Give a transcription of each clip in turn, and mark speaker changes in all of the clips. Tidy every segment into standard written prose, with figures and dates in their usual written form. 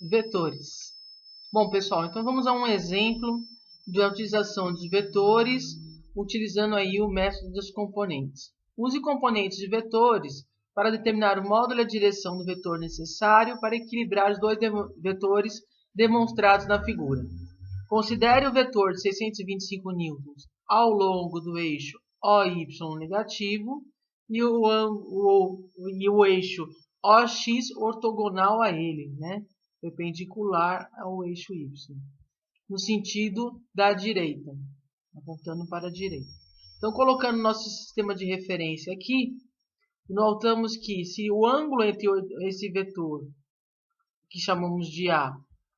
Speaker 1: Vetores. Bom, pessoal, então vamos a um exemplo da utilização de vetores, utilizando aí o método dos componentes. Use componentes de vetores para determinar o módulo e a direção do vetor necessário para equilibrar os dois vetores demonstrados na figura. Considere o vetor de 625 newtons ao longo do eixo OY negativo e o eixo OX ortogonal a ele, né? Perpendicular ao eixo Y, no sentido da direita, apontando para a direita. Então, colocando nosso sistema de referência aqui, notamos que se o ângulo entre esse vetor, que chamamos de A,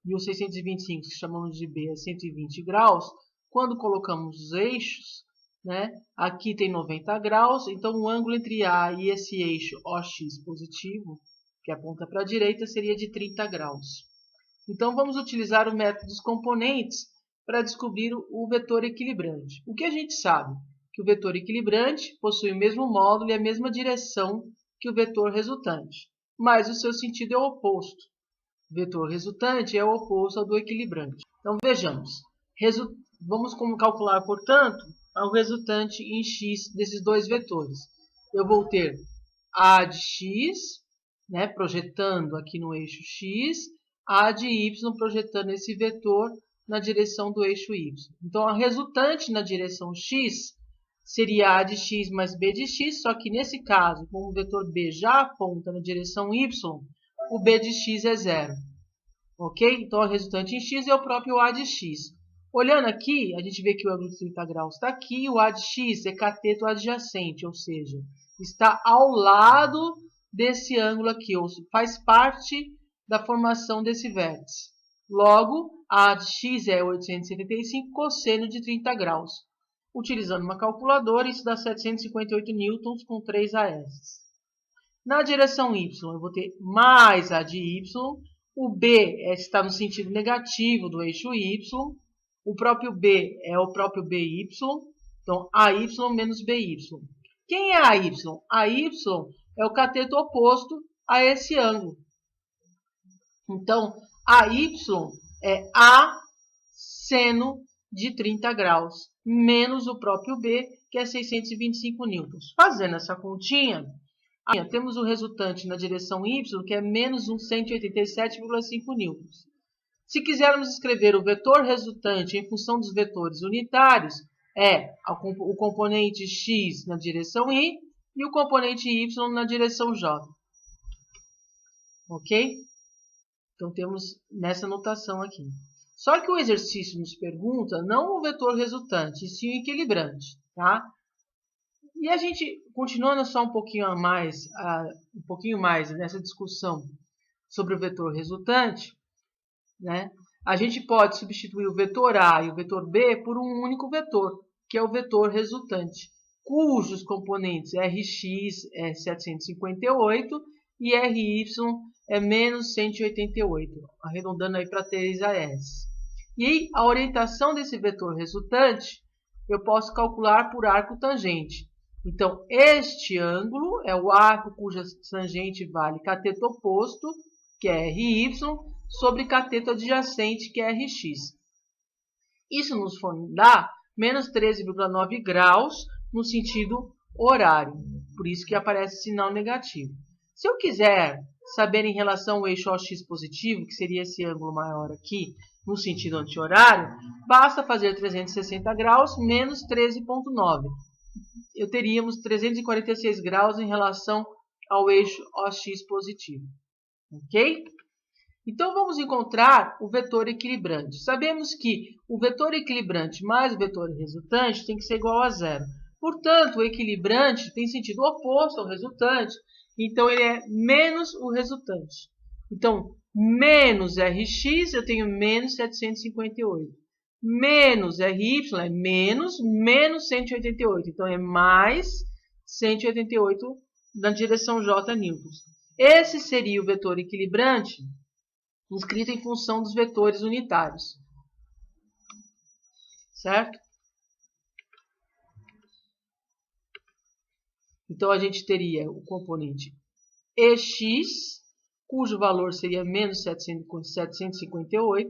Speaker 1: e o 625, que chamamos de B, é 120 graus, quando colocamos os eixos, né, aqui tem 90 graus, então o ângulo entre A e esse eixo OX positivo, que aponta para a direita, seria de 30 graus. Então, vamos utilizar o método dos componentes para descobrir o vetor equilibrante. O que a gente sabe? Que o vetor equilibrante possui o mesmo módulo e a mesma direção que o vetor resultante, mas o seu sentido é o oposto. O vetor resultante é o oposto ao do equilibrante. Então, vejamos. Vamos calcular, portanto, o resultante em x desses dois vetores. Eu vou ter A de x, né, projetando aqui no eixo x, A de y projetando esse vetor na direção do eixo y. Então, a resultante na direção x seria A de x mais B de x, só que nesse caso, como o vetor B já aponta na direção y, o B de x é zero. Ok? Então, a resultante em x é o próprio A de x. Olhando aqui, a gente vê que o ângulo de 30 graus está aqui, e o A de x é cateto adjacente, ou seja, está ao lado desse ângulo aqui, ou faz parte da formação desse vértice. Logo, A de x é 875 cosseno de 30 graus. Utilizando uma calculadora, isso dá 758 newtons com 3 AS. Na direção y, eu vou ter mais A de y. O B está no sentido negativo do eixo y. O próprio B é o próprio BY. Então, AY menos BY. Quem é AY? AY é o cateto oposto a esse ângulo. Então, AY é A seno de 30 graus, menos o próprio B, que é 625 newtons. Fazendo essa continha, temos o resultante na direção Y, que é menos 187,5 newtons. Se quisermos escrever o vetor resultante em função dos vetores unitários, é o componente x na direção y e o componente y na direção j. Ok? Então, temos nessa notação aqui. Só que o exercício nos pergunta não o vetor resultante, e sim o equilibrante. Tá? E a gente, continuando só um pouquinho mais nessa discussão sobre o vetor resultante, né? A gente pode substituir o vetor A e o vetor B por um único vetor, que é o vetor resultante, cujos componentes Rx é 758 e Ry é menos 188, arredondando aí para 3 AS. E a orientação desse vetor resultante eu posso calcular por arco tangente. Então, este ângulo é o arco cuja tangente vale cateto oposto, que é Ry, sobre cateto adjacente, que é Rx. Isso nos dá menos 13,9 graus no sentido horário. Por isso que aparece sinal negativo. Se eu quiser saber em relação ao eixo OX positivo, que seria esse ângulo maior aqui, no sentido anti-horário, basta fazer 360 graus menos 13,9. Eu teríamos 346 graus em relação ao eixo OX positivo. Ok? Então, vamos encontrar o vetor equilibrante. Sabemos que o vetor equilibrante mais o vetor resultante tem que ser igual a zero. Portanto, o equilibrante tem sentido oposto ao resultante. Então, ele é menos o resultante. Então, menos Rx, eu tenho menos 758. Menos Ry é menos 188. Então, é mais 188 na direção J newtons. Esse seria o vetor equilibrante inscrito em função dos vetores unitários. Certo? Então, a gente teria o componente EX, cujo valor seria menos 758,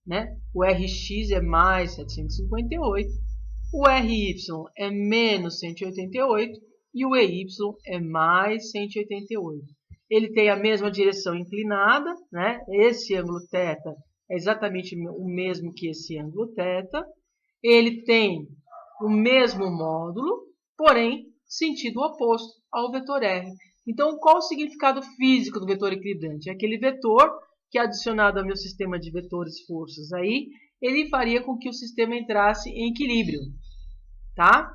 Speaker 1: né? O RX é mais 758, o RY é menos 188 e o EY é mais 188. Ele tem a mesma direção inclinada, né? Esse ângulo θ é exatamente o mesmo que esse ângulo θ. Ele tem o mesmo módulo, porém, sentido oposto ao vetor R. Então, qual o significado físico do vetor equilibrante? É aquele vetor que, adicionado ao meu sistema de vetores forças aí, ele faria com que o sistema entrasse em equilíbrio, tá?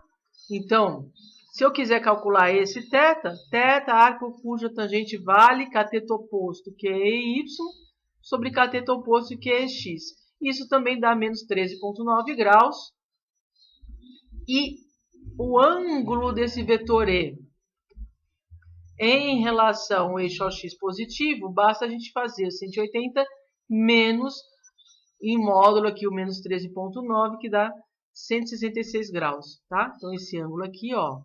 Speaker 1: Então, se eu quiser calcular esse θ, arco cuja tangente vale cateto oposto, que é EY, sobre cateto oposto, que é EX. Isso também dá menos 13,9 graus. E o ângulo desse vetor E em relação ao eixo x positivo, basta a gente fazer 180 menos, em módulo aqui, o menos 13,9, que dá 166 graus, tá? Então, esse ângulo aqui, ó,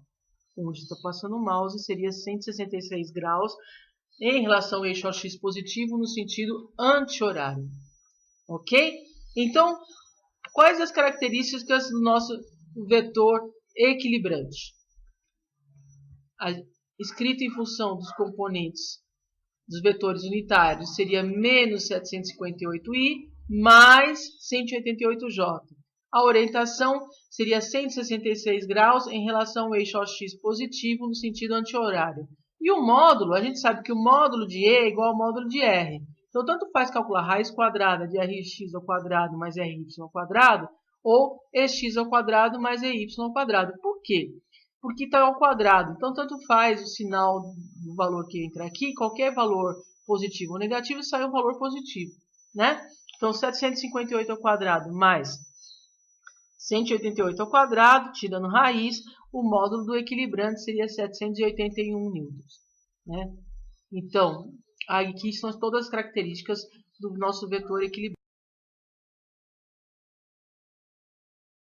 Speaker 1: onde está passando o mouse, seria 166 graus em relação ao eixo x positivo no sentido anti-horário, ok? Então, quais as características do nosso vetor equilibrante? Escrito em função dos componentes dos vetores unitários, seria menos 758i mais 188j. A orientação seria 166 graus em relação ao eixo x positivo no sentido anti-horário. E o módulo, a gente sabe que o módulo de E é igual ao módulo de R. Então, tanto faz calcular raiz quadrada de rx ao quadrado mais ry ao quadrado, ou ex ao quadrado mais ey ao quadrado. Por quê? Porque está ao quadrado. Então, tanto faz o sinal do valor que entra aqui, qualquer valor positivo ou negativo, sai um valor positivo, né? Então, 758 ao quadrado mais 188 ao quadrado, tirando raiz, o módulo do equilibrante seria 781 newtons, né? Então, aqui são todas as características do nosso vetor equilibrante.